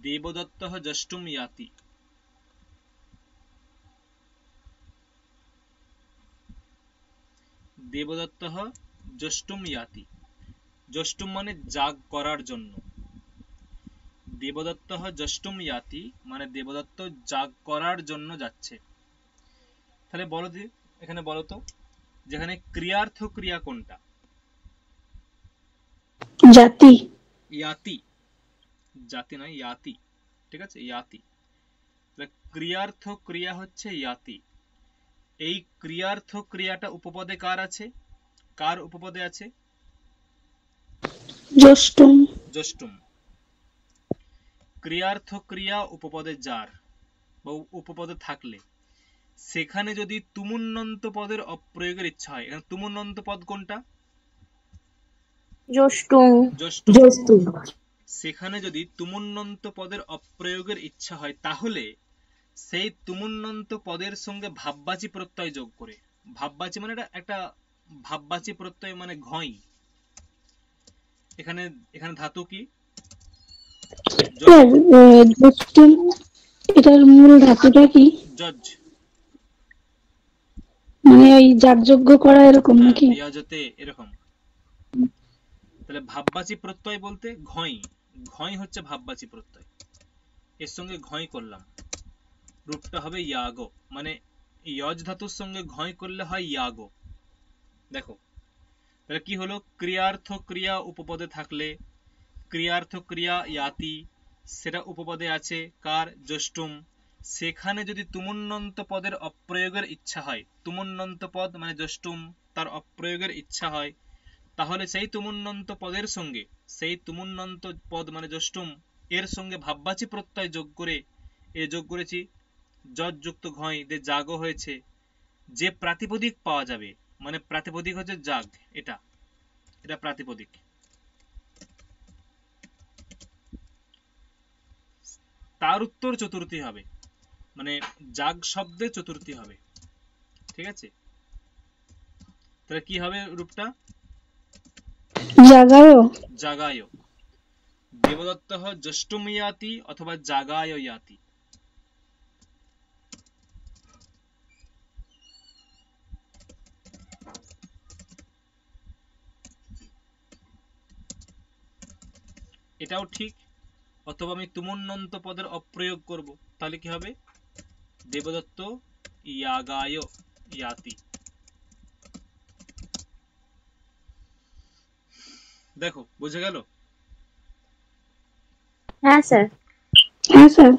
দেবদত্তः যষ্টুম ইয়াতি। দেবদত্তः যষ্টুম ইয়াতি, যষ্টুম মানে যাগ করার জন্য। দেবদত্তः যষ্টুম ইয়াতি মানে দেবদত্ত যাগ করার জন্য যাচ্ছে। তাহলে বলো দি, এখানে বলো তো যেখানে ক্রিয়ার্থ ক্রিয়া কোনটা? জাতি। ইয়াতি, জাতি নয় ইয়াতি, ঠিক আছে, ইয়াতি। তাহলে ক্রিয়ার্থ ক্রিয়া হচ্ছে ইয়াতি। এই ক্রিয়ার্থ ক্রিয়াটা উপপদে কার আছে? কার উপপদে আছে? যষ্টুম। যষ্টুম। ক্রিয়ার্থ ক্রিয়া উপপদে যার বা উপপদে থাকলে সেখানে যদি তুমুন্নন্ত পদের অপ্রয়োগের ইচ্ছা হয়, এখানে তুমুন্নন্ত পদ কোনটা? যষ্টুম। যষ্টুম। সেখানে যদি তুমুন্নন্ত পদের অপ্রয়োগের ইচ্ছা হয় তাহলে সেই তুমুন্নন্ত পদের সঙ্গে ভাববাচী প্রত্যয় যোগ করে, ভাববাচী মানে একটা ভাববাচী প্রত্যয় মানে ঘই। এখানে এখানে ধাতু কি? যষ্টুম, এটার মূল ধাতুটা কি? জজ, মানে ওই যাগযজ্ঞ করা এরকম নাকি? ইয়াজতে এরকম। তাহলে ভাববাচী প্রত্যয় বলতে ঘই, ঘই হচ্ছে ভাববাচী প্রত্যয়। এর সঙ্গে ঘই করলাম, রূপটা হবে ইয়াগো, মানে ইয়জ ধাতুর সঙ্গে ঘই করলে হয় ইয়াগো। দেখো তাহলে কি হলো? ক্রিয়ার্থ ক্রিয়া উপপদে থাকলে ক্রিয়ার্থ ক্রিয়া ইয়াতি, সেটা উপপদে আছে কার? যষ্টুম। সেখানে যদি তুমুন্নন্ত পদের অপ্রয়োগের ইচ্ছা হয়, তুমুন্নন্ত পদ মানে যষ্টুম, তার অপ্রয়োগের ইচ্ছা হয়, তাহলে সেই তুমুন্নন্ত পদের সঙ্গে, সেই তুমুন্নন্ত পদ মানে যষ্টুম এর সঙ্গে ভাববাচী প্রত্যয় যোগ করে, এ যোগ করেছি যজ যুক্ত ঘই যে জাগো হয়েছে, যে প্রাতিপদিক পাওয়া যাবে, মানে প্রাতিপদিক হচ্ছে জাগ, এটা এটা প্রাতিপদিক। তার উত্তর চতুর্থী হবে, মানে জাগ শব্দে চতুর্থী হবে। ঠিক আছে, তাহলে কি হবে রূপটা? জাগায়। জাগায়। দেবদত্তঃ যষ্টুম ইয়াতি অথবা জাগায় ইয়াতি। এটাও ঠিক। অথবা আমি তুমুন্নন্ত পদের অপ্রয়োগ করব, তাহলে কি হবে? দেবদত্ত ইয়াগায় ইয়াতি। দেখো বুঝে গেল? হ্যাঁ স্যার। হ্যাঁ স্যার।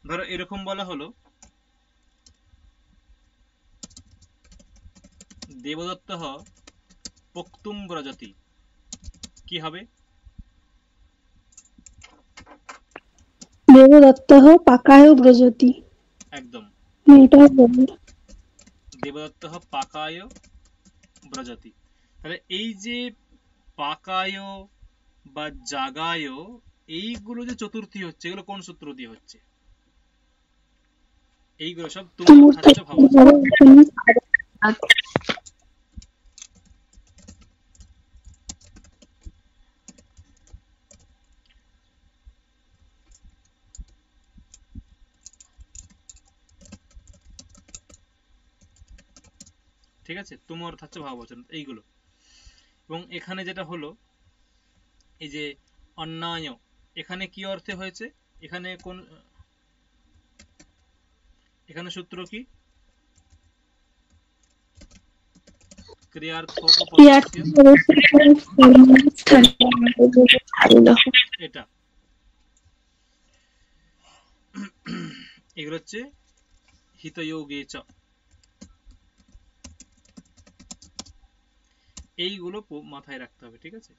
ধরো এরকম বলা হলো দেবদত্ত পক্তুম ব্রজতি, কি হবে? দেবদত্ত পাকায় ব্রজতি। একদম, এটাও বলবো। দেবদত্ত পাকায় ব্রজতি। তাহলে এই যে পাকায় বা জাগায়, এইগুলো যে চতুর্থী হচ্ছে, এগুলো কোন সূত্র দিয়ে হচ্ছে? এইগুলো সব তুমুর ধাচ্য ভাববচন। ঠিক আছে, তুমুর ধাচ্য ভাববচন এইগুলো। এবং এখানে যেটা হলো এই যে অন্যায়, এখানে কি অর্থে হয়েছে? এখানে কোন, এখানে সূত্র কি? ক্রিয়ার্থ এটা, এগুলো হচ্ছে হিতয়োগে চ, এইগুলো মাথায় রাখতে হবে। ঠিক আছে,